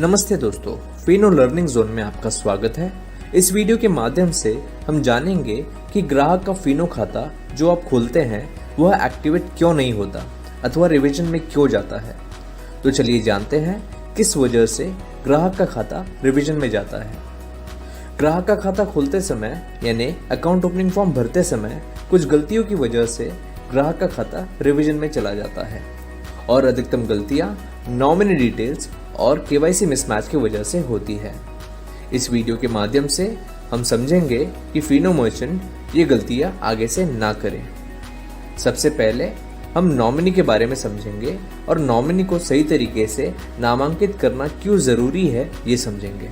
नमस्ते दोस्तों, Fino learning zone में आपका स्वागत है। इस वीडियो के माध्यम से हम जानेंगे कि ग्राहक का फिनो खाता जो आप खोलते हैं वह एक्टिवेट क्यों नहीं होता अथवा रिवीजन में क्यों जाता है। तो चलिए जानते हैं किस वजह से ग्राहक का खाता रिवीजन में जाता है। ग्राहक का खाता खोलते समय यानी अकाउंट ओपनिंग फॉर्म भरते समय कुछ गलतियों की वजह से ग्राहक का खाता रिवीजन में चला जाता है और अधिकतम गलतियां नॉमिनी डिटेल्स और केवाईसी मिसमैच की वजह से होती है। इस वीडियो के माध्यम से हम समझेंगे कि फिनो मर्चेंट ये गलतियां आगे से ना करें। सबसे पहले हम नॉमिनी के बारे में समझेंगे और नॉमिनी को सही तरीके से नामांकित करना क्यों ज़रूरी है ये समझेंगे।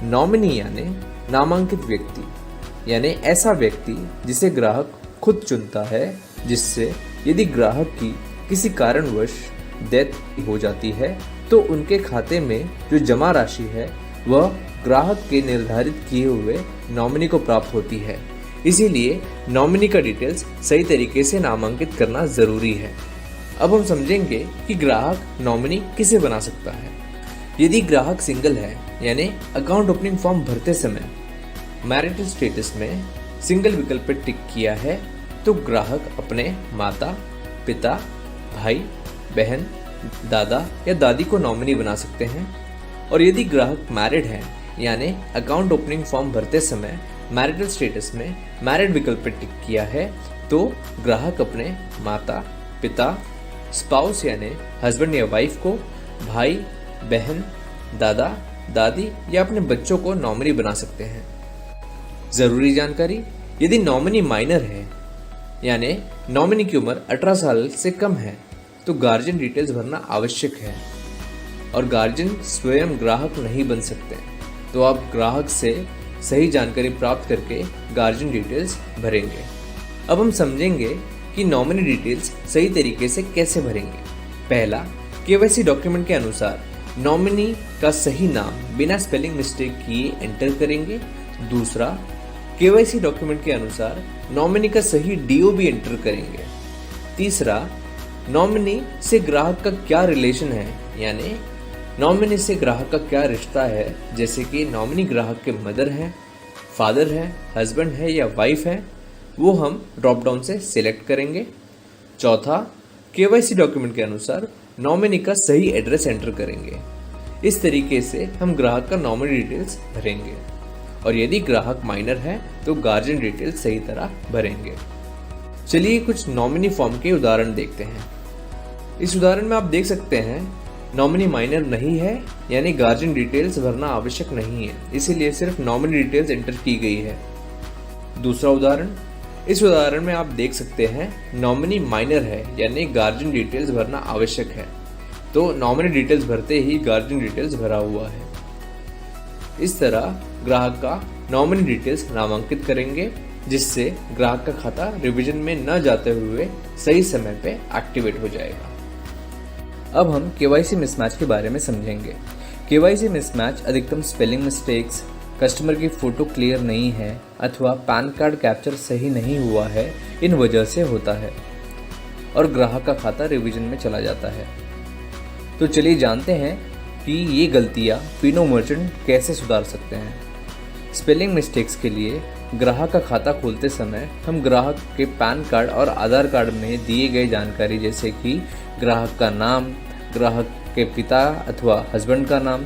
नॉमिनी यानी नामांकित व्यक्ति यानी ऐसा व्यक्ति जिसे ग्राहक खुद चुनता है, जिससे यदि ग्राहक की किसी कारणवश डेथ हो जाती है तो उनके खाते में जो जमा राशि है वह ग्राहक के निर्धारित किए हुए नॉमिनी को प्राप्त होती है। इसीलिए नॉमिनी का डिटेल्स सही तरीके से नामांकित करना ज़रूरी है। अब हम समझेंगे कि ग्राहक नॉमिनी किसे बना सकता है। यदि ग्राहक सिंगल है यानी अकाउंट ओपनिंग फॉर्म भरते समय मैरिटल स्टेटस में सिंगल विकल्प पर टिक किया है तो ग्राहक अपने माता, पिता, भाई, बहन, दादा या दादी को नॉमिनी बना सकते हैं। और यदि ग्राहक मैरिड है यानी अकाउंट ओपनिंग फॉर्म भरते समय मैरिटल स्टेटस में मैरिड विकल्प पर टिक किया है तो ग्राहक अपने माता, पिता, स्पाउस यानी हस्बैंड या वाइफ को, भाई, बहन, दादा, दादी या अपने बच्चों को नॉमिनी बना सकते हैं। ज़रूरी जानकारी, यदि नॉमिनी माइनर है यानी नॉमिनी की उम्र 18 साल से कम है तो गार्जियन डिटेल्स भरना आवश्यक है और गार्जियन स्वयं ग्राहक नहीं बन सकते, तो आप ग्राहक से सही जानकारी प्राप्त करके गार्जियन डिटेल्स भरेंगे। अब हम समझेंगे कि नॉमिनी डिटेल्स सही तरीके से कैसे भरेंगे। पहला, केवाईसी डॉक्यूमेंट के अनुसार नॉमिनी का सही नाम बिना स्पेलिंग मिस्टेक किए एंटर करेंगे। दूसरा, केवाईसी डॉक्यूमेंट के अनुसार नॉमिनी का सही डीओबी एंटर करेंगे। तीसरा, नॉमिनी से ग्राहक का क्या रिलेशन है यानी नॉमिनी से ग्राहक का क्या रिश्ता है, जैसे कि नॉमिनी ग्राहक के मदर हैं, फादर हैं, हस्बैंड है या वाइफ है, वो हम ड्रॉप डाउन से सिलेक्ट करेंगे। चौथा, केवाईसी डॉक्यूमेंट के अनुसार नॉमिनी का सही एड्रेस एंटर करेंगे। इस तरीके से हम ग्राहक का नॉमिनी डिटेल्स भरेंगे और यदि ग्राहक माइनर है तो गार्जियन डिटेल्स सही तरह भरेंगे। चलिए कुछ नॉमिनी फॉर्म के उदाहरण देखते हैं। इस उदाहरण में आप देख सकते हैं नॉमिनी माइनर नहीं है यानी गार्जियन डिटेल्स भरना आवश्यक नहीं है, इसीलिए सिर्फ नॉमिनी डिटेल्स एंटर की गई है। दूसरा उदाहरण, इस उदाहरण में आप देख सकते हैं नॉमिनी माइनर है यानी गार्जियन डिटेल्स भरना आवश्यक है, तो नॉमिनी डिटेल्स भरते ही गार्जियन डिटेल्स भरा हुआ है। इस तरह ग्राहक का नॉमिनी डिटेल्स नामांकित करेंगे जिससे ग्राहक का खाता रिवीजन में न जाते हुए सही समय पे एक्टिवेट हो जाएगा। अब हम केवाईसी मिसमैच के बारे में समझेंगे। केवाईसी मिसमैच अधिकतम स्पेलिंग मिस्टेक्स, कस्टमर की फ़ोटो क्लियर नहीं है अथवा पैन कार्ड कैप्चर सही नहीं हुआ है, इन वजह से होता है और ग्राहक का खाता रिवीजन में चला जाता है। तो चलिए जानते हैं कि ये गलतियाँ फिनो मर्चेंट कैसे सुधार सकते हैं। स्पेलिंग मिस्टेक्स के लिए ग्राहक का खाता खोलते समय हम ग्राहक के पैन कार्ड और आधार कार्ड में दिए गए जानकारी जैसे कि ग्राहक का नाम, ग्राहक के पिता अथवा हस्बैंड का नाम,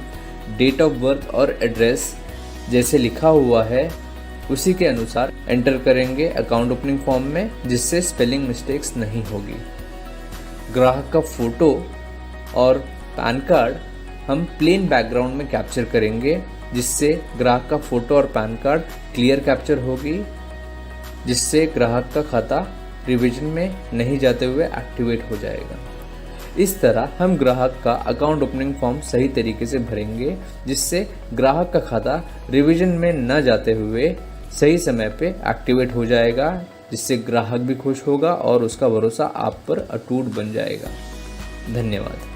डेट ऑफ बर्थ और एड्रेस जैसे लिखा हुआ है उसी के अनुसार एंटर करेंगे अकाउंट ओपनिंग फॉर्म में, जिससे स्पेलिंग मिस्टेक्स नहीं होगी। ग्राहक का फ़ोटो और पैन कार्ड हम प्लेन बैकग्राउंड में कैप्चर करेंगे जिससे ग्राहक का फ़ोटो और पैन कार्ड क्लियर कैप्चर होगी, जिससे ग्राहक का खाता रिवीजन में नहीं जाते हुए एक्टिवेट हो जाएगा। इस तरह हम ग्राहक का अकाउंट ओपनिंग फॉर्म सही तरीके से भरेंगे जिससे ग्राहक का खाता रिवीजन में न जाते हुए सही समय पे एक्टिवेट हो जाएगा, जिससे ग्राहक भी खुश होगा और उसका भरोसा आप पर अटूट बन जाएगा। धन्यवाद।